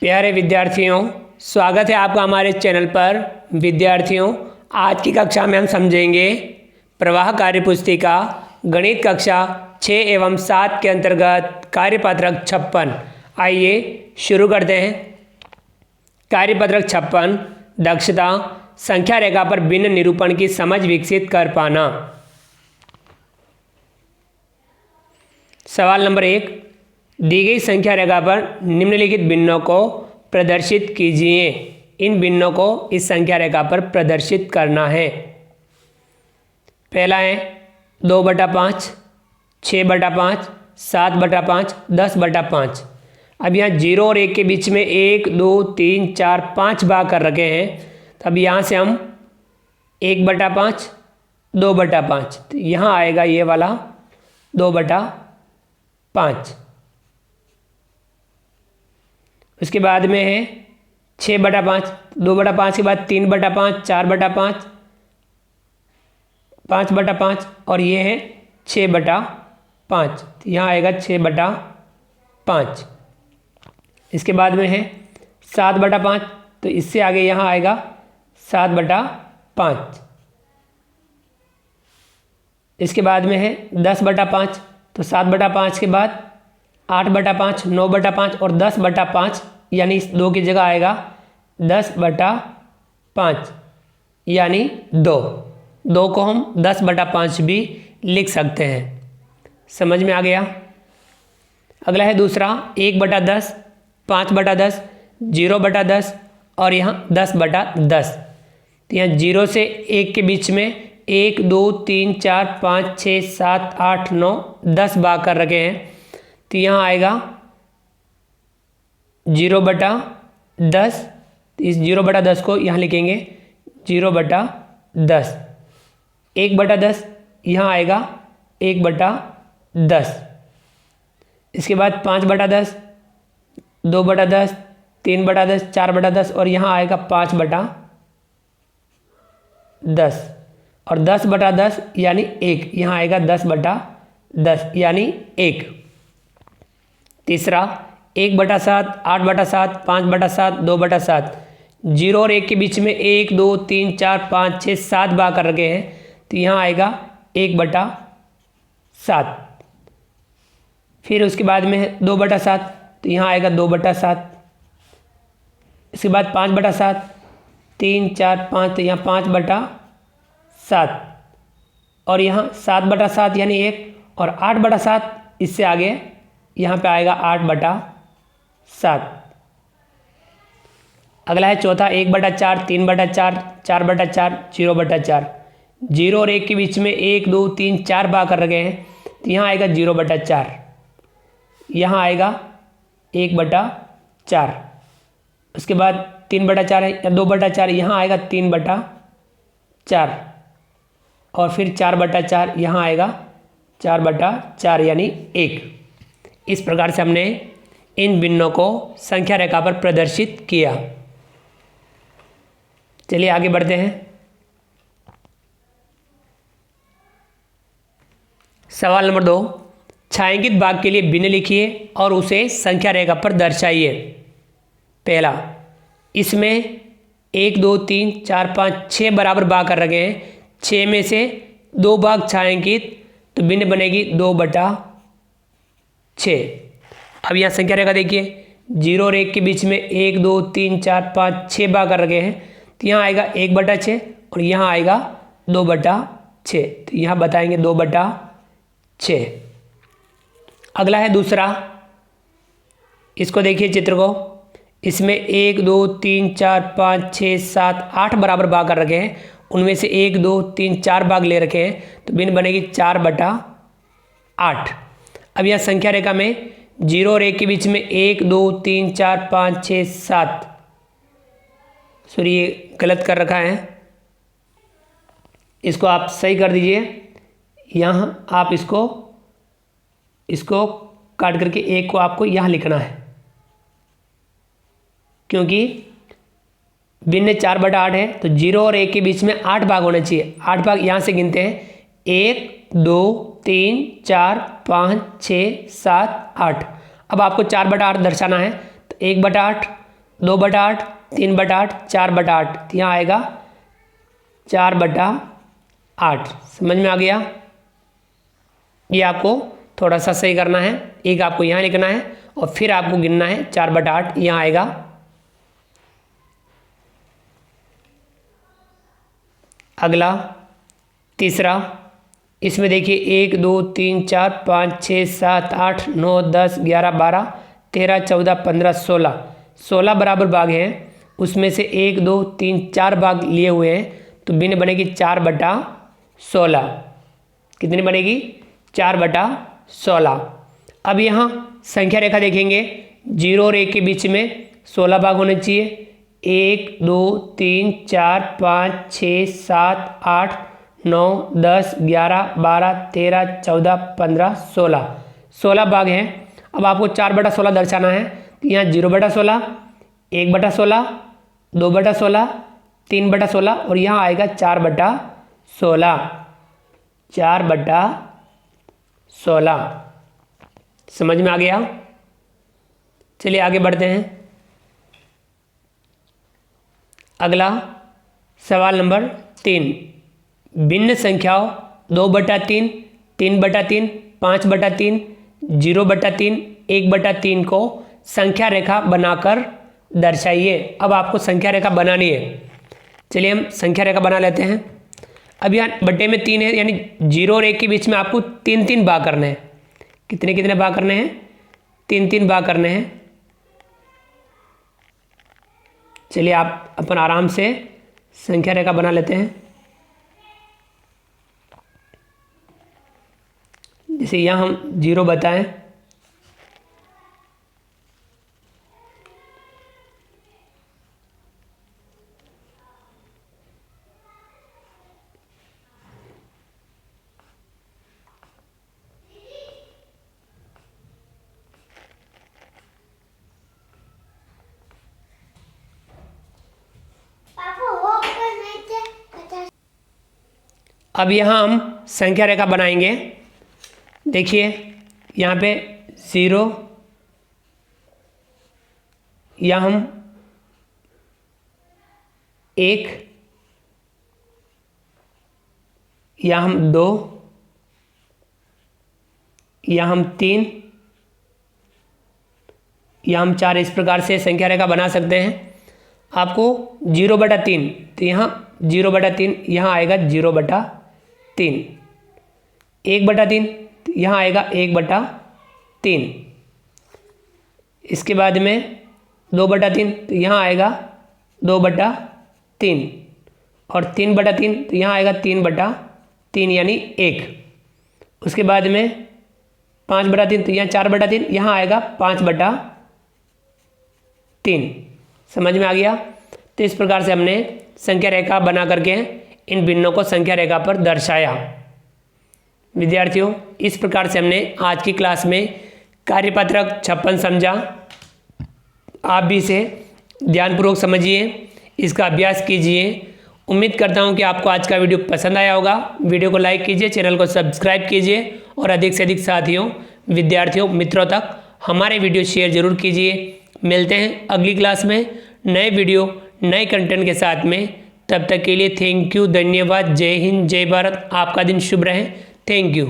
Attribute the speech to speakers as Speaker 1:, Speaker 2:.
Speaker 1: प्यारे विद्यार्थियों, स्वागत है आपका हमारे चैनल पर। विद्यार्थियों, आज की कक्षा में हम समझेंगे प्रवाह कार्यपुस्तिका गणित कक्षा 6 एवं 7 के अंतर्गत कार्यपत्रक 56। आइए शुरू करते हैं। कार्यपत्रक 56 दक्षता संख्या रेखा पर भिन्न निरूपण की समझ विकसित कर पाना। सवाल नंबर 1, दी गई संख्या रेखा पर निम्नलिखित भिन्नों को प्रदर्शित कीजिए। इन भिन्नों को इस संख्या रेखा पर प्रदर्शित करना है। पहला है 2/5, 6/5, 7/5, 10/5। अब यहाँ 0 और 1 के बीच में 1, 2, 3, 4, 5 भाग कर रखे हैं। तो अब यहाँ से हम 1/5, 2/5, तो यहाँ आएगा ये वाला 2/5। उसके बाद में है 6/5, 2/5 के बाद 3/5, 4/5, 5/5 और ये है 6/5, यहाँ आएगा 6/5। इसके बाद में है 7/5, तो इससे आगे यहाँ आएगा 7/5। इसके बाद में है 10/5, तो 7/5 के बाद 8/5, 9/5 और 10/5, यानी इस 2 की जगह आएगा 10/5 यानी 2 को हम 10/5 भी लिख सकते हैं। समझ में आ गया। अगला है दूसरा 1/10, 5/10, 0/10 और यहाँ 10/10। तो यहाँ 0 से 1 के बीच में 1, 2, 3, 4, 5, 6, 7, 8, 9, 10 भाग कर रखे हैं। तो यहाँ आएगा 0/10। इस 0/10 को यहाँ लिखेंगे 0/10। 1/10 यहाँ आएगा 1/10। इसके बाद 5/10, 2/10, 3/10, 4/10 और यहाँ आएगा 5/10 और 10/10 यानी 1, यहाँ आएगा 10/10 यानी 1। तीसरा 1/7, 8/7, 5/7, 2/7। 0 और 1 के बीच में 1, 2, 3, 4, 5, 6, 7 भाग कर रखे हैं। तो यहाँ आएगा 1/7। फिर उसके बाद में है 2/7, तो यहाँ आएगा 2/7। इसके बाद 5/7, 3, 4, 5, तो यहाँ 5/7 और यहाँ 7/7 यानी 1 और 8/7 इससे आगे यहाँ पे आएगा 8/7। अगला है चौथा 1/4, 3/4, 4/4, 0/4। 0 और 1 के बीच में 1, 2, 3, 4 भाग कर रखे हैं। तो यहाँ आएगा 0/4, यहाँ आएगा 1/4। उसके बाद 3/4 है या 2/4, यहाँ आएगा 3/4 और फिर 4/4, यहाँ आएगा 4/4 यानी 1। इस प्रकार से हमने इन भिन्नों को संख्या रेखा पर प्रदर्शित किया। चलिए आगे बढ़ते हैं। सवाल नंबर 2, छायांकित भाग के लिए भिन्न लिखिए और उसे संख्या रेखा पर दर्शाइए। पहला, इसमें 1, 2, 3, 4, 5, 6 बराबर भाग कर रखे हैं। 6 में से 2 भाग छायांकित, तो भिन्न बनेगी 2/6। अब यहाँ संख्या रेखा देखिए, 0 और 1 के बीच में 1, 2, 3, 4, 5, 6 भाग कर रखे हैं। तो यहाँ आएगा 1/6 और यहाँ आएगा 2/6, तो यहाँ बताएंगे 2/6। अगला है दूसरा, इसको देखिए चित्र को। इसमें 1, 2, 3, 4, 5, 6, 7, 8 बराबर भाग कर रखे हैं। उनमें से 1, 2, 3, 4 भाग ले रखे हैं, तो भिन्न बनेगी 4/8। अब यहाँ संख्या रेखा में 0 और 1 के बीच में 1, 2, 3, 4, 5, 6, 7, सॉरी ये गलत कर रखा है, इसको आप सही कर दीजिए। यहाँ आप इसको काट करके 1 को आपको यहाँ लिखना है, क्योंकि भिन्न 4/8 है। तो 0 और 1 के बीच में 8 भाग होना चाहिए। 8 भाग यहाँ से गिनते हैं, 1, 2, 3, 4, 5, 6, 7, 8। अब आपको 4/8 दर्शाना है, तो 1/8, 2/8, 3/8, 4/8, तो यहाँ आएगा 4/8। समझ में आ गया? ये आपको थोड़ा सा सही करना है। एक आपको यहाँ लिखना है और फिर आपको गिनना है 4/8, यहाँ आएगा। अगला तीसरा, इसमें देखिए 1 2 3 4 5 6 7 8 9 10 11 12 13 14 15 16, 16 बराबर भाग हैं। उसमें से 1 2 3 4 भाग लिए हुए हैं, तो भिन्न बनेगी 4/16। कितनी बनेगी? 4/16। अब यहाँ संख्या रेखा देखेंगे, 0 और 1 के बीच में 16 भाग होने चाहिए। 1 2 3 4 5 6 7 8 9 10 11 12 13 14 15 16, 16 भाग हैं। अब आपको 4/16 दर्शाना है, तो यहाँ 0/16, 1/16, 2/16, 3/16 और यहाँ आएगा 4/16, 4/16। समझ में आ गया? चलिए आगे बढ़ते हैं। अगला सवाल नंबर 3, भिन्न संख्याओं 2/3, 3/3, 5/3, 0/3, 1/3 को संख्या रेखा बनाकर दर्शाइए। अब आपको संख्या रेखा बनानी है। चलिए हम संख्या रेखा बना लेते हैं। अब यहाँ बट्टे में 3 है, यानी 0 और 1 के बीच में आपको 3-3 भाग करने हैं। कितने कितने भाग करने हैं? 3-3 भाग करने हैं। चलिए आप अपन आराम से संख्या रेखा बना लेते हैं। जैसे यहाँ हम 0 बताएं, अब यहाँ हम संख्या रेखा बनाएंगे। देखिए यहाँ पे 0, यहाँ हम 1, यहाँ हम 2, यहाँ हम 3, यहाँ हम 4, इस प्रकार से संख्या रेखा बना सकते हैं। आपको 0/3, तो यहाँ 0/3, यहाँ आएगा 0/3, 1/3, तो यहाँ आएगा 1/3, इसके बाद में 2/3, तो यहाँ आएगा 2/3 और 3/3, तो यहाँ आएगा 3/3 यानी 1। उसके बाद में 5/3, तो यहाँ 4/3, यहाँ आएगा 5/3। समझ में आ गया? तो इस प्रकार से हमने संख्या रेखा बना करके इन भिन्नों को संख्या रेखा पर दर्शाया। विद्यार्थियों, इस प्रकार से हमने आज की क्लास में कार्यपत्रक 56 समझा। आप भी इसे ध्यानपूर्वक समझिए, इसका अभ्यास कीजिए। उम्मीद करता हूं कि आपको आज का वीडियो पसंद आया होगा। वीडियो को लाइक कीजिए, चैनल को सब्सक्राइब कीजिए और अधिक से अधिक साथियों, विद्यार्थियों, मित्रों तक हमारे वीडियो शेयर जरूर कीजिए। मिलते हैं अगली क्लास में नए वीडियो, नए कंटेंट के साथ में। तब तक के लिए थैंक यू, धन्यवाद, जय हिंद, जय भारत। आपका दिन शुभ रहे। Thank you.